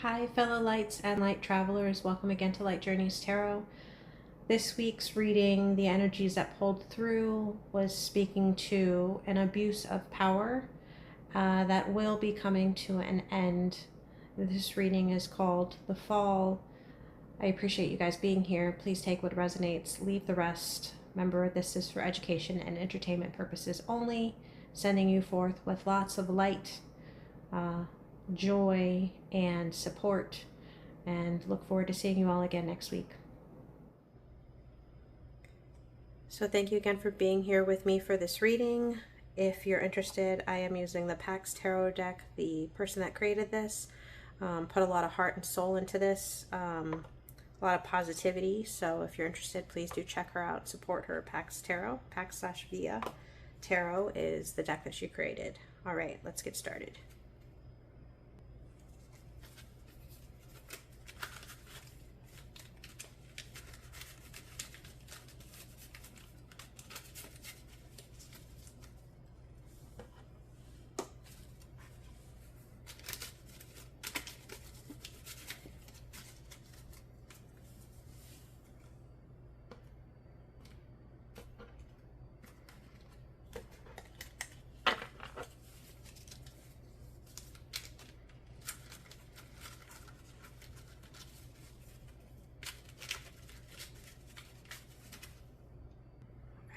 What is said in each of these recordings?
Hi, fellow lights and light travelers. Welcome again to Light Journeys Tarot. This week's reading, the energies that pulled through, was speaking to an abuse of power that will be coming to an end. This reading is called The Fall. I appreciate you guys being here. Please take what resonates, leave the rest. Remember, this is for education and entertainment purposes only, sending you forth with lots of light, joy, and support, and look forward to seeing you all again next week. So thank you again for being here with me for this reading. If you're interested, I am using the Pax Tarot deck. The person that created this put a lot of heart and soul into this, a lot of positivity. So if you're interested, please do check her out, support her. Pax Tarot, Pax/Via Tarot is the deck that she created. All right, let's get started.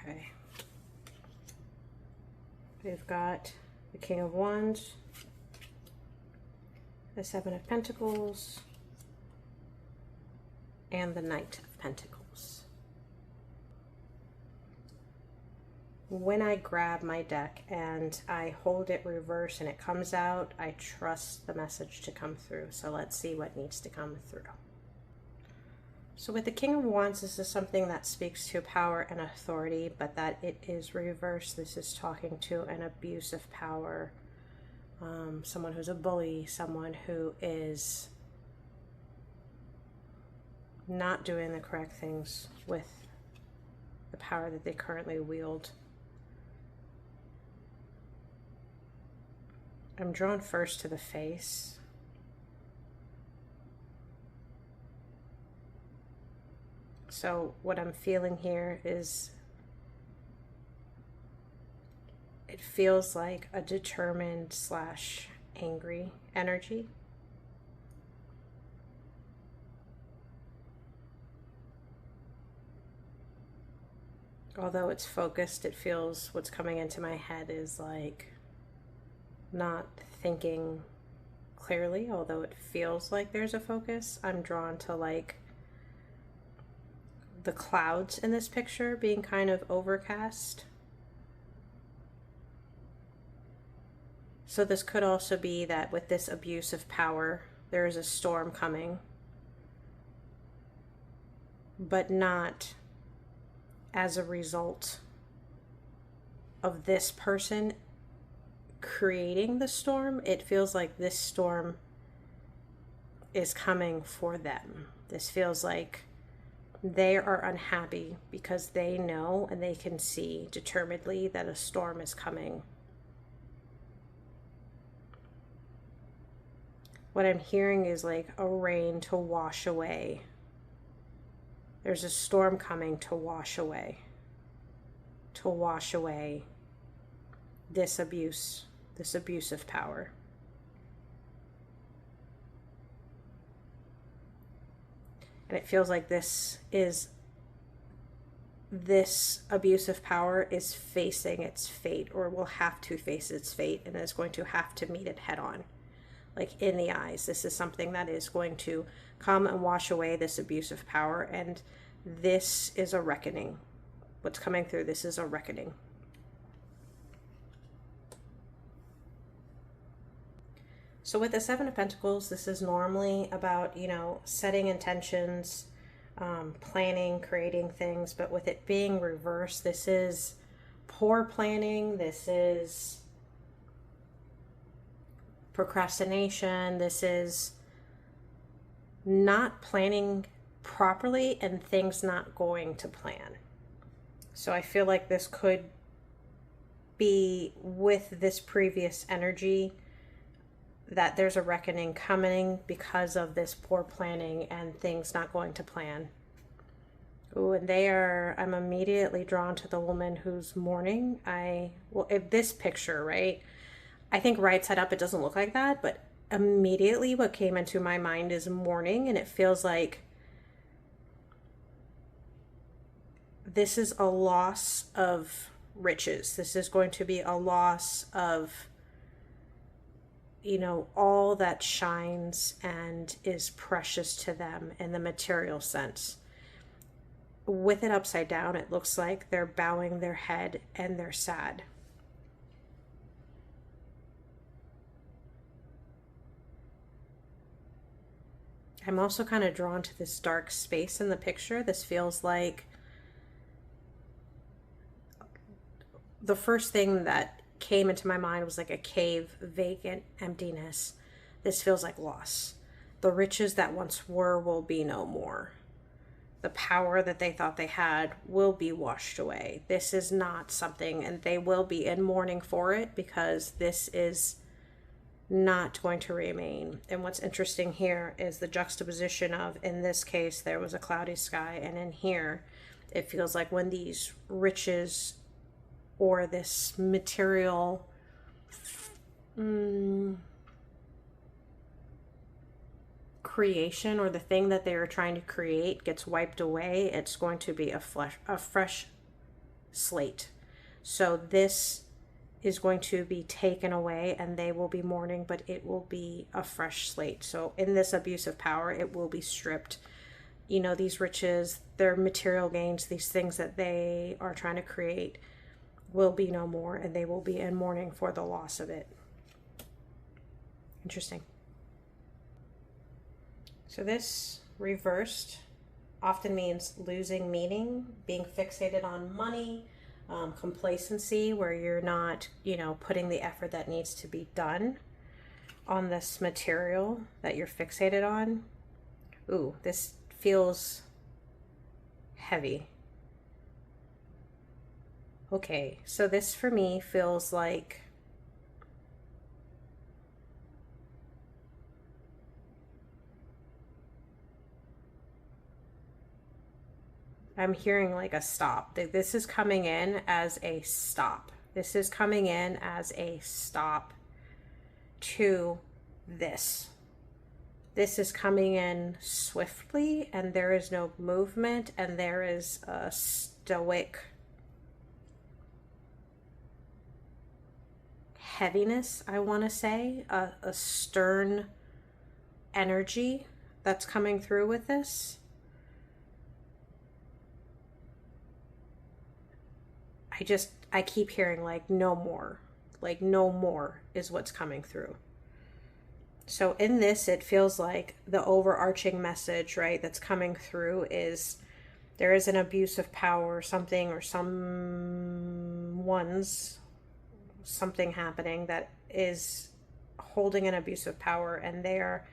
Okay. We've got the King of Wands, the Seven of Pentacles, and the Knight of Pentacles. When I grab my deck and I hold it reverse and it comes out, I trust the message to come through. So let's see what needs to come through. So with the King of Wands, this is something that speaks to power and authority, but that it is reversed. This is talking to an abuse of power, someone who's a bully, someone who is not doing the correct things with the power that they currently wield. I'm drawn first to the face. So what I'm feeling here is, it feels like a determined / angry energy. Although it's focused, it feels, what's coming into my head is like not thinking clearly. Although it feels like there's a focus, I'm drawn to like the clouds in this picture being kind of overcast. So this could also be that with this abuse of power, there is a storm coming, but not as a result of this person creating the storm. It feels like this storm is coming for them. This feels like they are unhappy because they know and they can see determinedly that a storm is coming. What I'm hearing is like a rain to wash away. There's a storm coming to wash away this abuse, this abuse of power. And it feels like this abuse of power is facing its fate, or will have to face its fate, and is going to have to meet it head on, like in the eyes. This is something that is going to come and wash away this abuse of power, and this is a reckoning. What's coming through, this is a reckoning. So with the Seven of Pentacles, this is normally about, setting intentions, planning, creating things. But with it being reversed, this is poor planning. This is procrastination. This is not planning properly and things not going to plan. So I feel like this could be with this previous energy that there's a reckoning coming because of this poor planning and things not going to plan. Ooh, and I'm immediately drawn to the woman who's mourning. If this picture, right? I think right side up, it doesn't look like that, but immediately what came into my mind is mourning, and it feels like this is a loss of riches. This is going to be a loss of, all that shines and is precious to them in the material sense. With it upside down, it looks like they're bowing their head and they're sad. I'm also kind of drawn to this dark space in the picture. This feels like the first thing that came into my mind was like a cave, vacant emptiness. This feels like loss. The riches that once were will be no more. The power that they thought they had will be washed away. This is not something, and they will be in mourning for it, because this is not going to remain. And what's interesting here is the juxtaposition of, in this case, there was a cloudy sky, and in here, it feels like when these riches or this material creation, or the thing that they are trying to create, gets wiped away, it's going to be a fresh slate. So this is going to be taken away, and they will be mourning, but it will be a fresh slate. So in this abuse of power, it will be stripped. These riches, their material gains, these things that they are trying to create will be no more, and they will be in mourning for the loss of it. Interesting. So this reversed often means losing meaning, being fixated on money, complacency, where you're not, putting the effort that needs to be done on this material that you're fixated on. Ooh, this feels heavy. Okay, so this for me feels like I'm hearing like a stop. This is coming in as a stop. This is coming in as a stop to this. This is coming in swiftly, and there is no movement, and there is a stoic heaviness, I want to say, a stern energy that's coming through with this. I keep hearing like no more is what's coming through. So in this, it feels like the overarching message, right, that's coming through is there is an abuse of power, something or something happening that is holding an abuse of power, and they are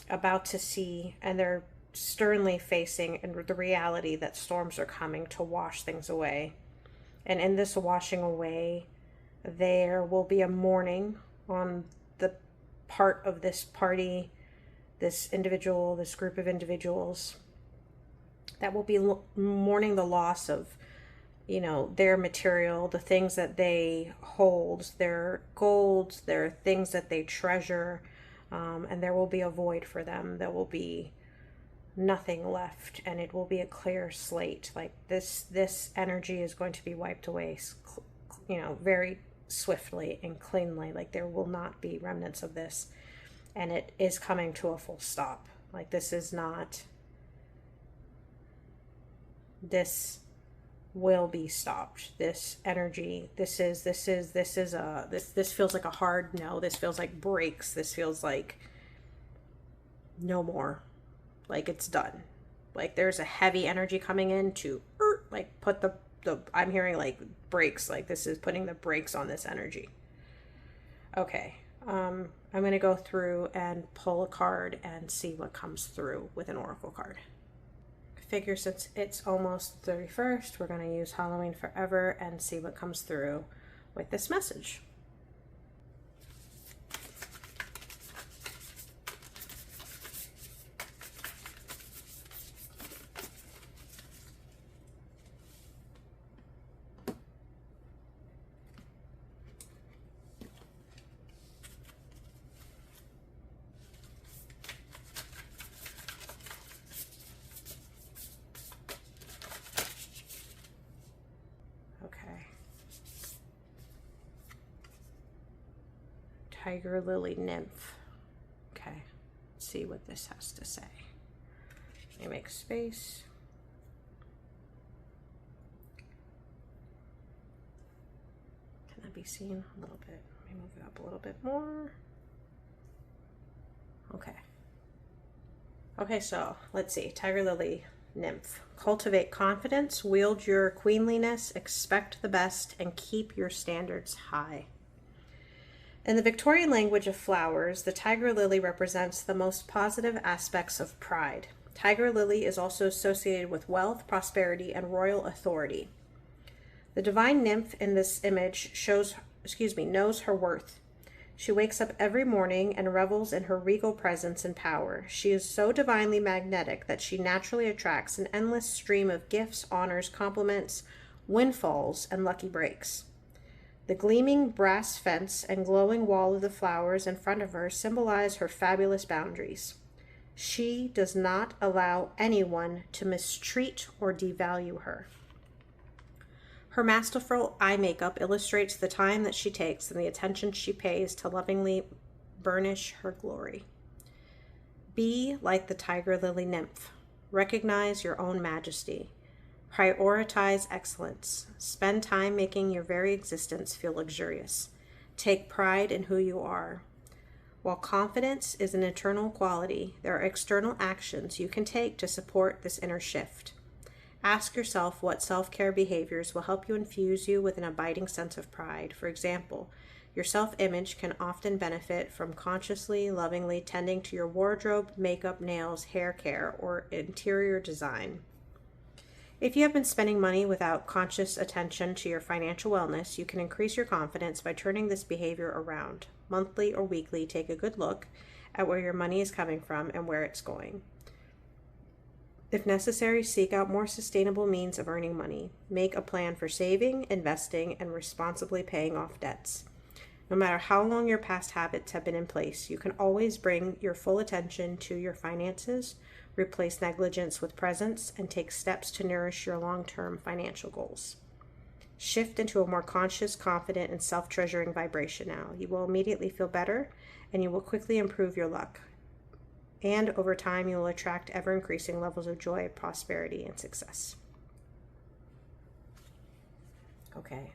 about to see, and they're sternly facing the reality that storms are coming to wash things away. And in this washing away, there will be a mourning on the part of this party, this individual, this group of individuals, that will be mourning the loss of, their material, the things that they hold, their gold, their things that they treasure, and there will be a void for them. There will be nothing left, and it will be a clear slate. Like this energy is going to be wiped away, very swiftly and cleanly. Like there will not be remnants of this, and it is coming to a full stop. Like this will be stopped. This energy, this feels like a hard no. This feels like breaks. This feels like no more. Like it's done. Like there's a heavy energy coming in to like put the I'm hearing like brakes. Like this is putting the brakes on this energy. Okay. I'm going to go through and pull a card and see what comes through with an oracle card. Figure since it's almost 31st, we're going to use Halloween Forever and see what comes through with this message. Tiger Lily Nymph. Okay, let's see what this has to say. Let me make space. Can that be seen a little bit? Let me move it up a little bit more. Okay. Okay, so let's see. Tiger Lily Nymph. Cultivate confidence, wield your queenliness, expect the best, and keep your standards high. In the Victorian language of flowers, the tiger lily represents the most positive aspects of pride. Tiger lily is also associated with wealth, prosperity, and royal authority. The divine nymph in this image knows her worth. She wakes up every morning and revels in her regal presence and power. She is so divinely magnetic that she naturally attracts an endless stream of gifts, honors, compliments, windfalls, and lucky breaks. The gleaming brass fence and glowing wall of the flowers in front of her symbolize her fabulous boundaries. She does not allow anyone to mistreat or devalue her. Her masterful eye makeup illustrates the time that she takes and the attention she pays to lovingly burnish her glory. Be like the tiger lily nymph. Recognize your own majesty. Prioritize excellence. Spend time making your very existence feel luxurious. Take pride in who you are. While confidence is an internal quality, there are external actions you can take to support this inner shift. Ask yourself what self-care behaviors will help you infuse you with an abiding sense of pride. For example, your self-image can often benefit from consciously, lovingly tending to your wardrobe, makeup, nails, hair care, or interior design. If you have been spending money without conscious attention to your financial wellness, you can increase your confidence by turning this behavior around. Monthly or weekly, take a good look at where your money is coming from and where it's going. If necessary, seek out more sustainable means of earning money. Make a plan for saving, investing, and responsibly paying off debts. No matter how long your past habits have been in place, you can always bring your full attention to your finances, replace negligence with presence, and take steps to nourish your long-term financial goals. Shift into a more conscious, confident, and self-treasuring vibration now. You will immediately feel better, and you will quickly improve your luck. And over time, you will attract ever-increasing levels of joy, prosperity, and success. Okay.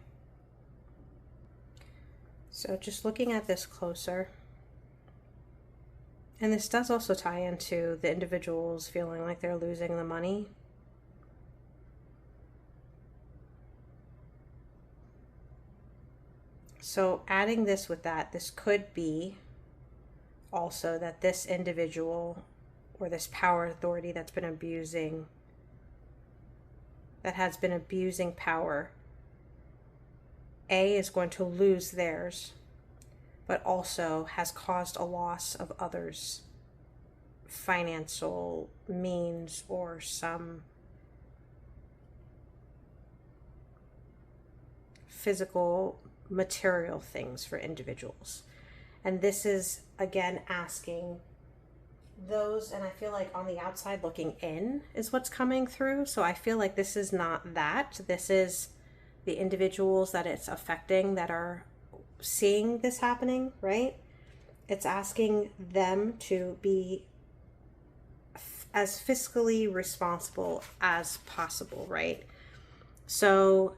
So just looking at this closer, and this does also tie into the individuals feeling like they're losing the money. So adding this with that, this could be also that this individual or this power authority that has been abusing power, is going to lose theirs, but also has caused a loss of others' financial means or some physical material things for individuals. And this is again asking those, and I feel like on the outside looking in is what's coming through. So I feel like this is not that. This is the individuals that it's affecting that are seeing this happening, right? It's asking them to be as fiscally responsible as possible, right? So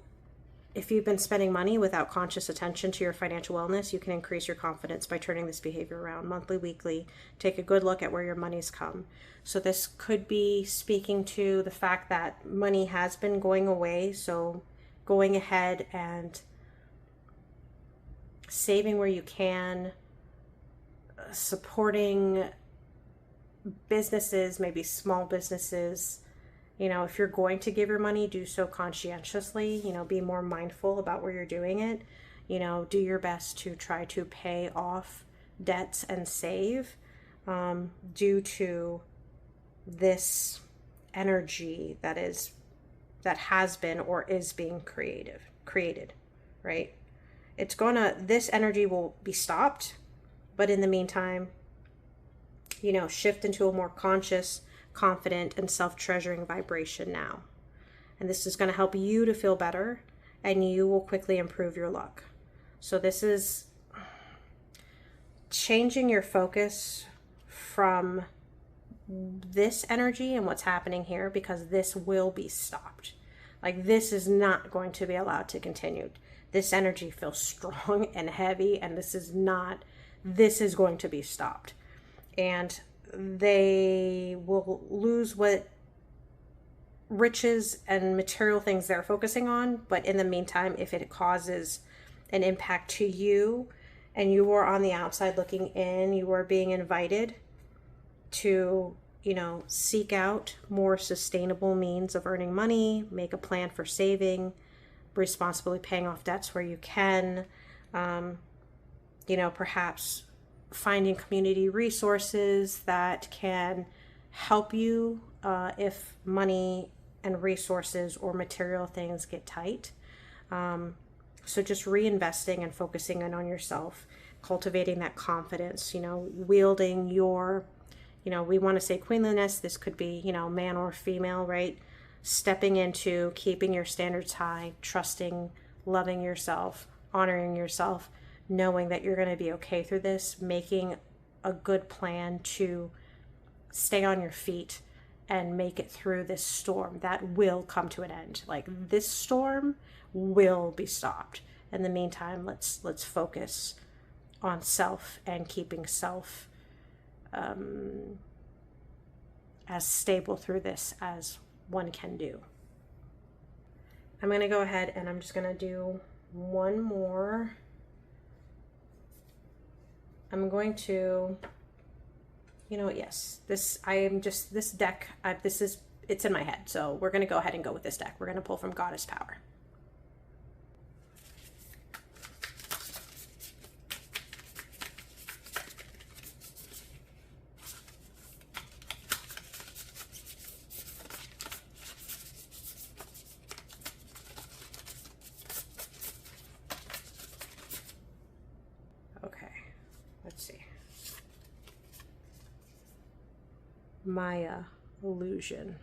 if you've been spending money without conscious attention to your financial wellness, you can increase your confidence by turning this behavior around. Monthly, weekly, take a good look at where your money's come. So this could be speaking to the fact that money has been going away. So going ahead and saving where you can, supporting businesses, maybe small businesses. You know, if you're going to give your money, do so conscientiously, be more mindful about where you're doing it. Do your best to try to pay off debts and save due to this energy that has been or is being created, right? This energy will be stopped, but in the meantime, shift into a more conscious, confident, and self-treasuring vibration now. And this is going to help you to feel better, and you will quickly improve your luck. So this is changing your focus from this energy and what's happening here, because this will be stopped. Like, this is not going to be allowed to continue. This energy feels strong and heavy, and this is going to be stopped. And they will lose what riches and material things they're focusing on. But in the meantime, if it causes an impact to you and you are on the outside looking in, you are being invited to, seek out more sustainable means of earning money, make a plan for saving, responsibly paying off debts where you can, perhaps finding community resources that can help you if money and resources or material things get tight. So just reinvesting and focusing in on yourself, cultivating that confidence, wielding your, we want to say queenliness. This could be, man or female, right? Stepping into keeping your standards high, trusting, loving yourself, honoring yourself, knowing that you're going to be okay through this, making a good plan to stay on your feet and make it through this storm that will come to an end. Like, this storm will be stopped. In the meantime, let's focus on self and keeping self as stable through this as one can do. I'm going to go ahead and I'm just going to do one more. I'm going to, yes, this deck, it's in my head. So we're going to go ahead and go with this deck. We're going to pull from Goddess Power. Okay, let's see. Maya illusion.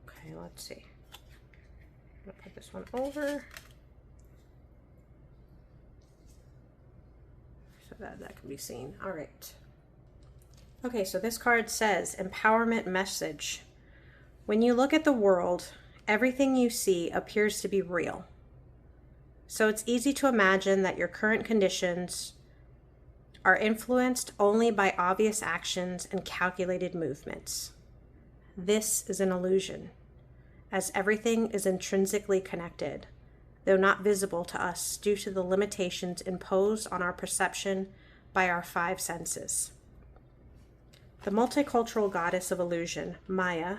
Okay, let's see. I'm gonna put this one over so that can be seen. All right. Okay, so this card says empowerment message. When you look at the world, everything you see appears to be real. So it's easy to imagine that your current conditions are influenced only by obvious actions and calculated movements. This is an illusion, as everything is intrinsically connected, though not visible to us due to the limitations imposed on our perception by our five senses. The multicultural goddess of illusion, Maya,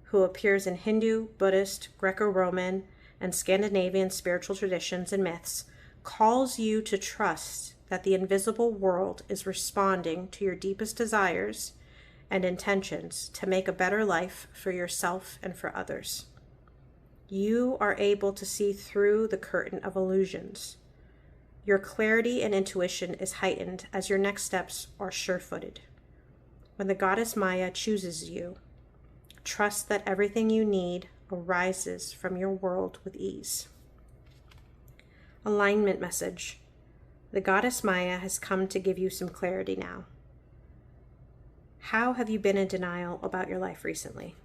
who appears in Hindu, Buddhist, Greco-Roman, and Scandinavian spiritual traditions and myths, calls you to trust that the invisible world is responding to your deepest desires and intentions to make a better life for yourself and for others. You are able to see through the curtain of illusions. Your clarity and intuition is heightened as your next steps are sure-footed. When the goddess Maya chooses you, trust that everything you need arises from your world with ease. Alignment message. The goddess Maya has come to give you some clarity now. How have you been in denial about your life recently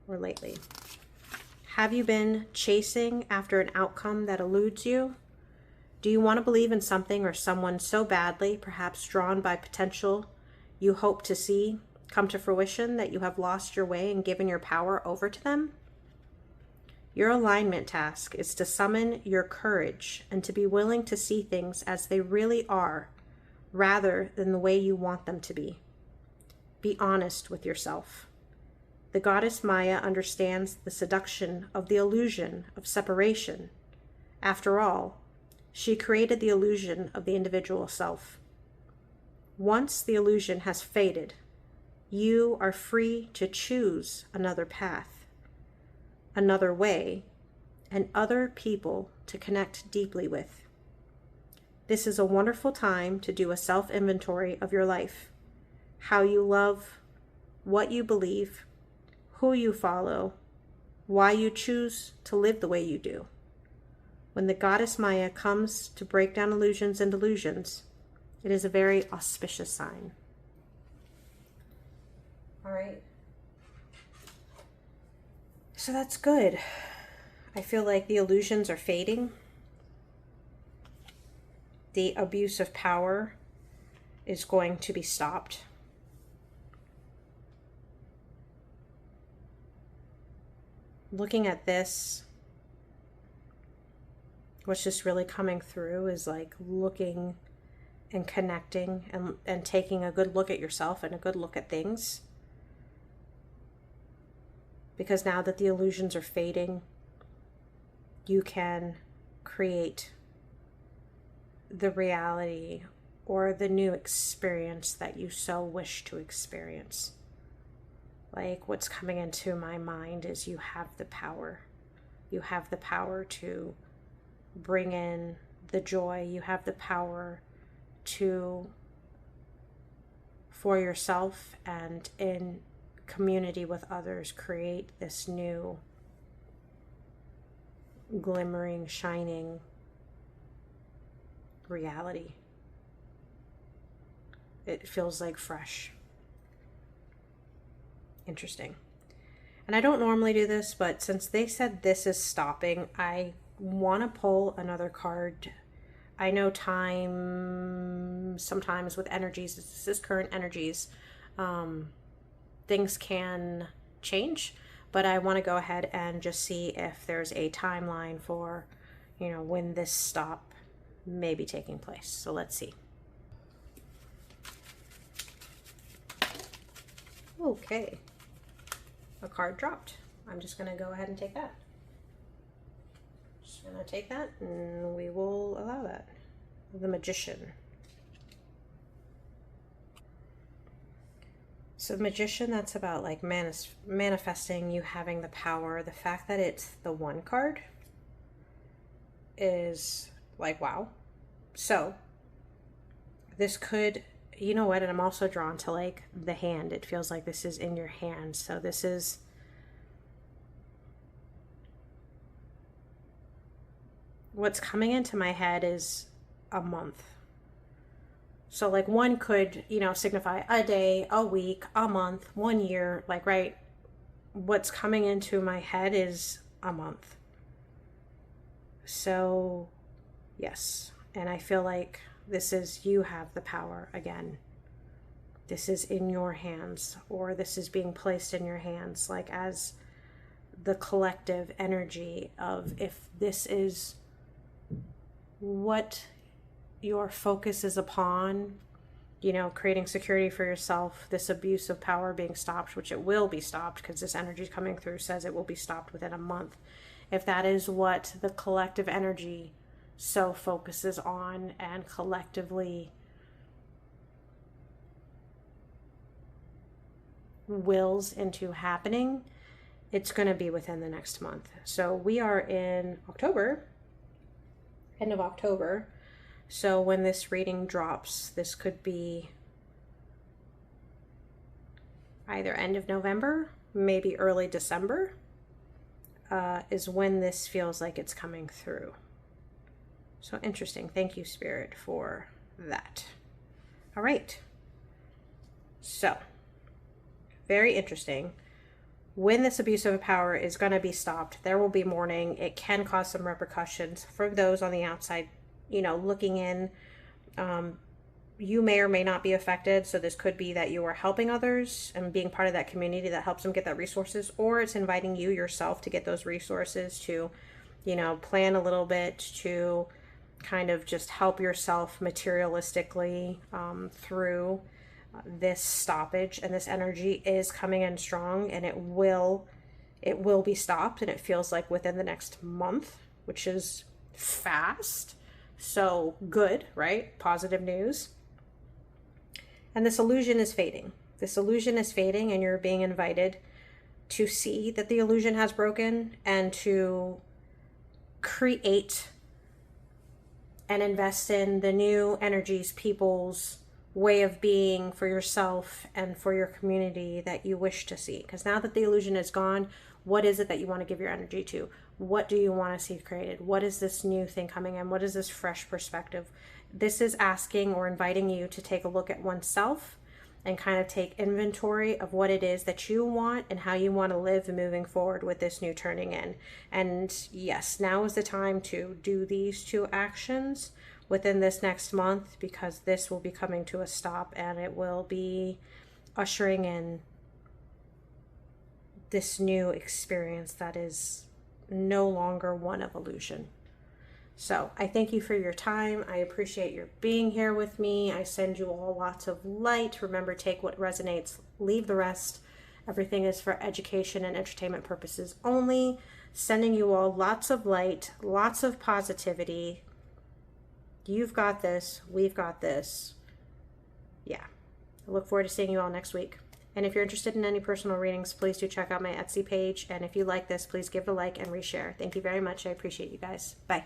or lately? Have you been chasing after an outcome that eludes you? Do you want to believe in something or someone so badly, perhaps drawn by potential you hope to see come to fruition, that you have lost your way and given your power over to them? Your alignment task is to summon your courage and to be willing to see things as they really are, rather than the way you want them to be. Be honest with yourself. The goddess Maya understands the seduction of the illusion of separation. After all, she created the illusion of the individual self. Once the illusion has faded, you are free to choose another path, another way, and other people to connect deeply with. This is a wonderful time to do a self-inventory of your life, how you love, what you believe, who you follow, why you choose to live the way you do. When the goddess Maya comes to break down illusions and delusions, It is a very auspicious sign. All right. So that's good. I feel like the illusions are fading. The abuse of power is going to be stopped. Looking at this, what's just really coming through is like looking and connecting and taking a good look at yourself and a good look at things. Because now that the illusions are fading, you can create the reality or the new experience that you so wish to experience. Like what's coming into my mind is you have the power. You have the power to bring in the joy. You have the power to, for yourself and in community with others, create this new glimmering, shining reality. It feels like fresh. Interesting. And I don't normally do this, but since they said this is stopping, I want to pull another card. I know time, sometimes with energies, this is current energies, things can change, but I want to go ahead and just see if there's a timeline for, when this stop may be taking place. So let's see. Okay. A card dropped. I'm just going to go ahead and take that. Just going to take that and we will allow that. The Magician. So the Magician, that's about like manifesting, you having the power. The fact that it's the one card is like, wow. So this could, you know what, and I'm also drawn to like the hand. It feels like this is in your hand. So this is, what's coming into my head is a month. So like one could, signify a day, a week, a month, 1 year, like, right? What's coming into my head is a month. So yes. And I feel like this is, you have the power again. This is in your hands, or this is being placed in your hands, like as the collective energy of, if this is what your focus is upon, creating security for yourself, this abuse of power being stopped, which it will be stopped because this energy coming through says it will be stopped within a month. If that is what the collective energy so focuses on and collectively wills into happening, it's going to be within the next month. So we are in October, end of October. So when this reading drops, this could be either end of November, maybe early December, is when this feels like it's coming through. So interesting. Thank you, Spirit, for that. All right. So very interesting. When this abuse of power is going to be stopped, there will be mourning. It can cause some repercussions for those on the outside, looking in. You may or may not be affected. So this could be that you are helping others and being part of that community that helps them get that resources, or it's inviting you yourself to get those resources, to, plan a little bit, to kind of just help yourself materialistically through this stoppage. And this energy is coming in strong, and it will be stopped, and it feels like within the next month, which is fast. So good, right? Positive news. And this illusion is fading. This illusion is fading, and you're being invited to see that the illusion has broken and to create and invest in the new energies, people's way of being for yourself and for your community that you wish to see. Because now that the illusion is gone, what is it that you want to give your energy to? What do you want to see created? What is this new thing coming in? What is this fresh perspective? this is asking or inviting you to take a look at oneself and kind of take inventory of what it is that you want and how you want to live moving forward with this new turning in. And yes, now is the time to do these 2 actions within this next month, because this will be coming to a stop and it will be ushering in this new experience that is no longer one of illusion. So I thank you for your time. I appreciate your being here with me. I send you all lots of light. Remember, take what resonates, leave the rest. Everything is for education and entertainment purposes only. Sending you all lots of light, lots of positivity. You've got this. We've got this. Yeah. I look forward to seeing you all next week. And if you're interested in any personal readings, please do check out my Etsy page. And if you like this, please give it a like and reshare. Thank you very much. I appreciate you guys. Bye.